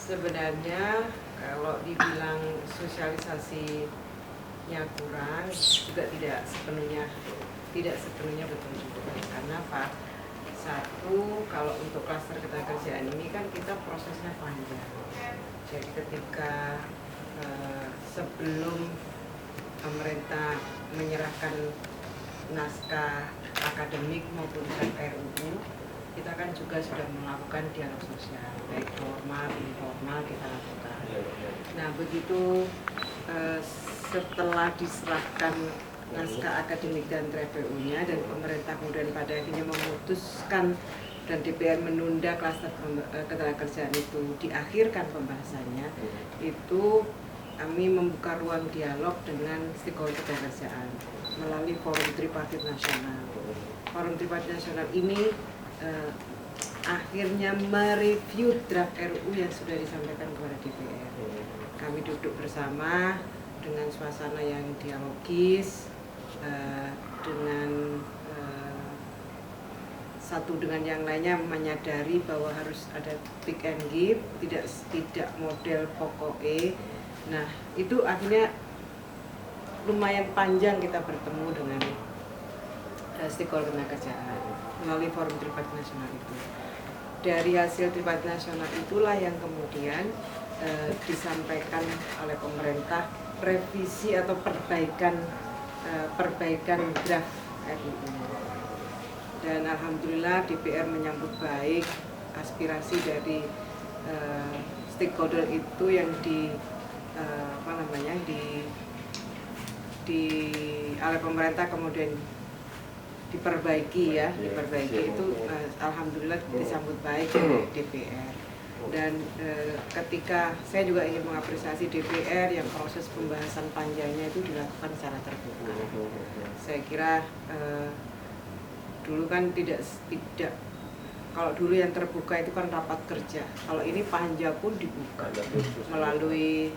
Sebenarnya kalau dibilang sosialisasinya kurang juga tidak sepenuhnya betul juga. Karena apa? Satu, kalau untuk klaster ketenagakerjaan ini kan kita prosesnya panjang. Jadi ketika sebelum pemerintah menyerahkan naskah akademik maupun RUU, kita kan juga sudah melakukan dialog sosial, baik formal, informal kita lakukan. Nah, begitu setelah diserahkan naskah akademik dan RUU-nya dan pemerintah kemudian pada akhirnya memutuskan dan DPR menunda klaster ketenagakerjaan itu diakhirkan pembahasannya, itu kami membuka ruang dialog dengan stakeholder ketenagakerjaan melalui Forum Tripartit Nasional. Forum Tripartit Nasional ini akhirnya mereview draft RUU yang sudah disampaikan kepada DPR. Kami duduk bersama dengan suasana yang dialogis, dengan satu dengan yang lainnya menyadari bahwa harus ada take and give, tidak model pokoknya. Nah, itu akhirnya lumayan panjang kita bertemu dengan stakeholder ketenagakerjaan melalui Forum Tripartit Nasional itu. Dari hasil Tripartit Nasional itulah yang kemudian disampaikan oleh pemerintah revisi atau perbaikan draft RUU. Dan alhamdulillah DPR menyambut baik aspirasi dari stakeholder itu yang oleh pemerintah kemudian diperbaiki itu alhamdulillah disambut baik oleh DPR. Dan ketika saya juga ingin mengapresiasi DPR yang proses pembahasan panjangnya itu dilakukan secara terbuka. Saya kira dulu kan tidak kalau dulu yang terbuka itu kan rapat kerja. Kalau ini panja pun dibuka melalui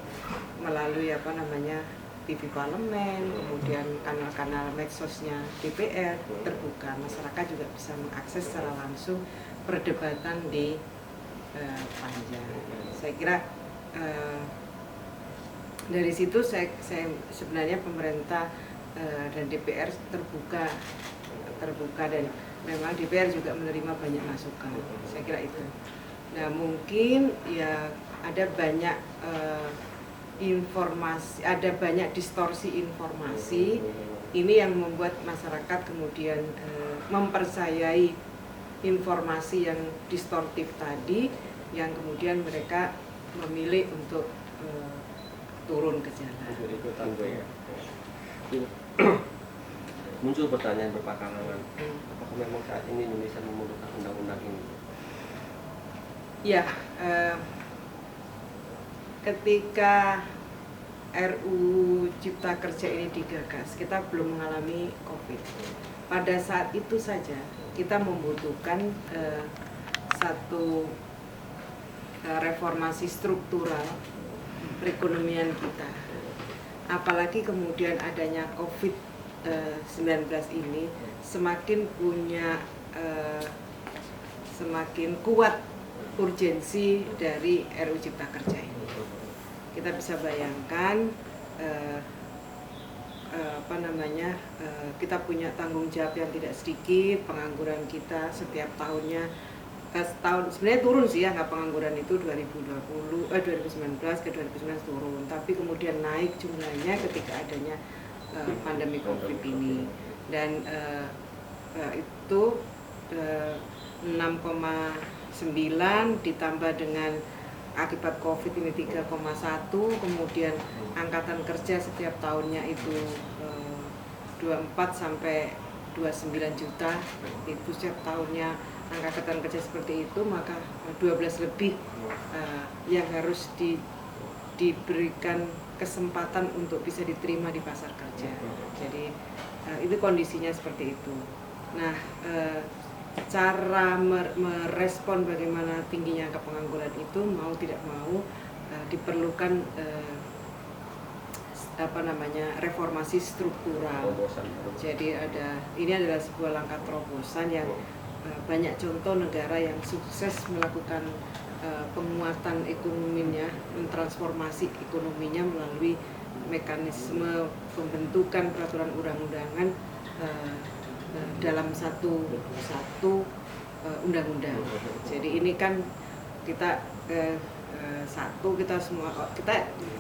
TV Parlemen, kemudian kanal-kanal medsosnya DPR terbuka. Masyarakat juga bisa mengakses secara langsung perdebatan di panja. Saya kira dari situ saya sebenarnya pemerintah dan DPR terbuka dan memang DPR juga menerima banyak masukan. Saya kira itu. Nah, mungkin ya ada banyak informasi, ada banyak distorsi informasi. Ini yang membuat masyarakat kemudian mempercayai informasi yang distortif tadi, yang kemudian mereka memilih untuk turun ke jalan. Muncul pertanyaan berpakarangan, apakah memang saat ini Indonesia memerlukan undang-undang ini? Ya, ketika RUU Cipta Kerja ini digagas, kita belum mengalami COVID. Pada saat itu saja kita membutuhkan satu reformasi struktural perekonomian kita. Apalagi kemudian adanya COVID-19 ini semakin kuat urgensi dari RUU Cipta Kerja ini. Kita bisa bayangkan kita punya tanggung jawab yang tidak sedikit. Pengangguran kita setiap tahunnya sebenarnya turun sih ya, nggak pengangguran itu 2019 ke 2019 turun, tapi kemudian naik jumlahnya ketika adanya pandemi COVID ini. Dan itu 6,9 ditambah dengan akibat COVID ini 3,1, kemudian angkatan kerja setiap tahunnya itu 24 sampai 29 juta, itu setiap tahunnya angkatan kerja seperti itu, maka 12 lebih yang harus diberikan kesempatan untuk bisa diterima di pasar kerja. Jadi itu kondisinya seperti itu. Nah, cara merespon bagaimana tingginya angka pengangguran itu mau tidak mau diperlukan reformasi struktural. Jadi ini adalah sebuah langkah terobosan yang banyak contoh negara yang sukses melakukan penguatan ekonominya, mentransformasi ekonominya melalui mekanisme pembentukan peraturan undang-undangan dalam satu undang-undang. Jadi ini kan kita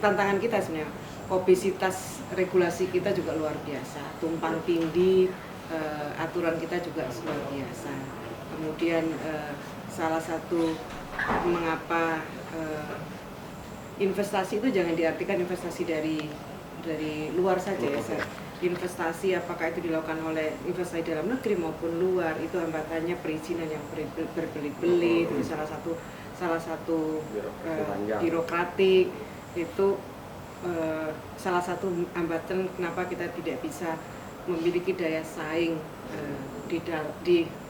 tantangan kita sebenarnya, obesitas regulasi kita juga luar biasa, tumpang tindih aturan kita juga luar biasa. Kemudian salah satu mengapa investasi itu jangan diartikan investasi dari luar saja ya. Investasi apakah itu dilakukan oleh investasi dalam negeri maupun luar, itu hambatannya perizinan yang berbelit-belit, itu salah satu birokratik, itu salah satu hambatan kenapa kita tidak bisa memiliki daya saing di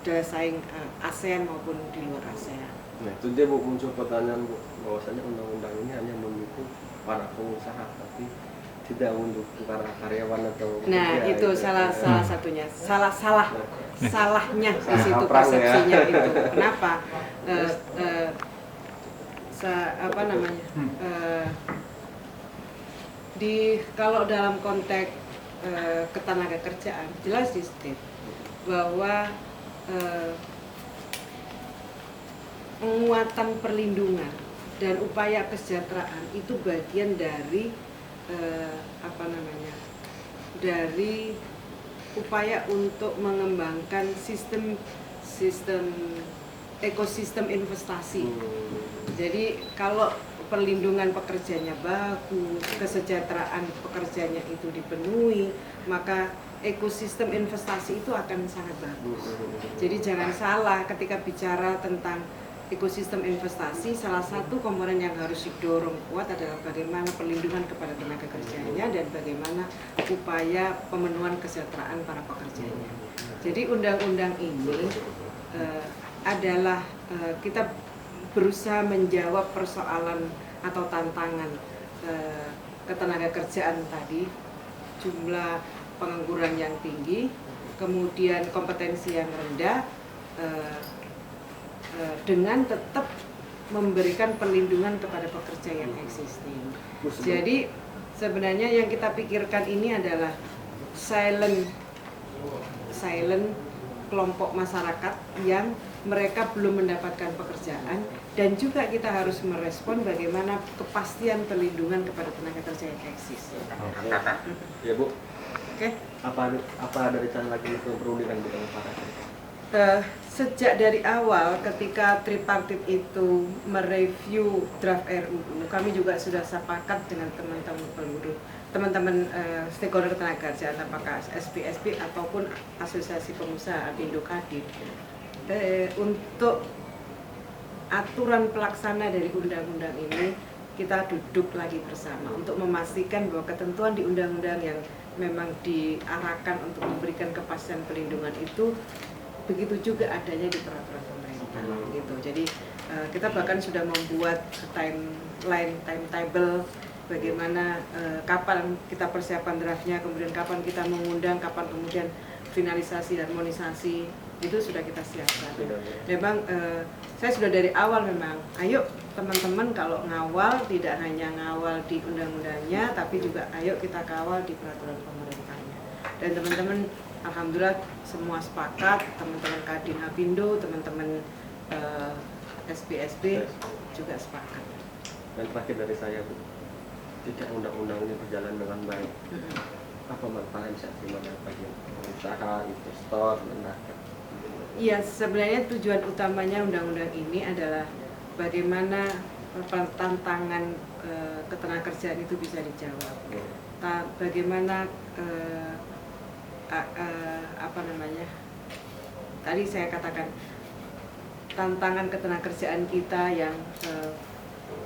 daya saing ASEAN maupun di luar ASEAN. Nah itu dia Bu, muncul pertanyaan Bu, bahwasanya undang-undang ini hanya mendukung para pengusaha tapi tidak mendukung para karyawan atau nah itu salah satunya salahnya di situ perang, persepsinya ya. itu kenapa kalau dalam konteks ketenaga kerjaan jelas di state bahwa penguatan perlindungan dan upaya kesejahteraan itu bagian dari dari upaya untuk mengembangkan ekosistem investasi. Jadi kalau perlindungan pekerjanya bagus, kesejahteraan pekerjanya itu dipenuhi, maka ekosistem investasi itu akan sangat bagus. Jadi jangan salah ketika bicara tentang ekosistem investasi, salah satu komponen yang harus didorong kuat adalah bagaimana perlindungan kepada tenaga kerjanya dan bagaimana upaya pemenuhan kesejahteraan para pekerjanya. Jadi undang-undang ini adalah kita berusaha menjawab persoalan atau tantangan ketenaga kerjaan tadi, jumlah pengangguran yang tinggi, kemudian kompetensi yang rendah, dengan tetap memberikan perlindungan kepada pekerja yang existing. Jadi sebenarnya yang kita pikirkan ini adalah silent kelompok masyarakat yang mereka belum mendapatkan pekerjaan, dan juga kita harus merespon bagaimana kepastian perlindungan kepada tenaga kerja yang eksis. Ya Bu. Oke. Apa ada rencana lagi untuk perundingan dengan para sejak dari awal ketika tripartit itu mereview draft RUU, kami juga sudah sepakat dengan teman-teman stakeholder tenaga kerjaan, apakah SPSP ataupun Asosiasi Pengusaha Apindo Kadin, untuk aturan pelaksana dari undang-undang ini kita duduk lagi bersama untuk memastikan bahwa ketentuan di undang-undang yang memang diarahkan untuk memberikan kepastian perlindungan itu begitu juga adanya di peraturan pemerintah gitu. Jadi kita bahkan sudah membuat timetable bagaimana kapan kita persiapan draftnya, kemudian kapan kita mengundang, kapan kemudian finalisasi harmonisasi, itu sudah kita siapkan. Memang saya sudah dari awal memang, ayo teman-teman kalau ngawal tidak hanya ngawal di undang-undangnya, tapi juga ayo kita kawal di peraturan pemerintahnya. Dan teman-teman alhamdulillah semua sepakat, teman-teman Kadin Apindo, teman-teman SPSB juga sepakat. Dan terakhir dari saya Bu, jika undang-undang ini berjalan dengan baik, apa manfaat yang bisa bagi pengusaha, investor, dan rakyat? Iya, sebenarnya tujuan utamanya undang-undang ini adalah bagaimana tantangan ketenagakerjaan itu bisa dijawab. Bagaimana tadi saya katakan tantangan ketenagakerjaan kita yang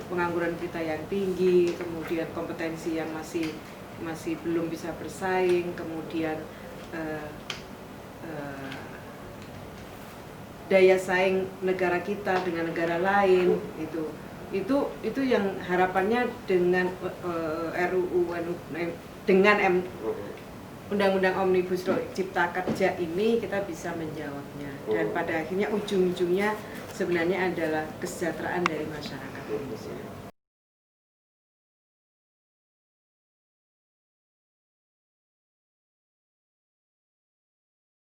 pengangguran kita yang tinggi, kemudian kompetensi yang masih belum bisa bersaing, kemudian daya saing negara kita dengan negara lain, itu yang harapannya dengan RUU dengan Undang-Undang Omnibus Law Cipta Kerja ini kita bisa menjawabnya, dan pada akhirnya ujung-ujungnya sebenarnya adalah kesejahteraan dari masyarakat Indonesia.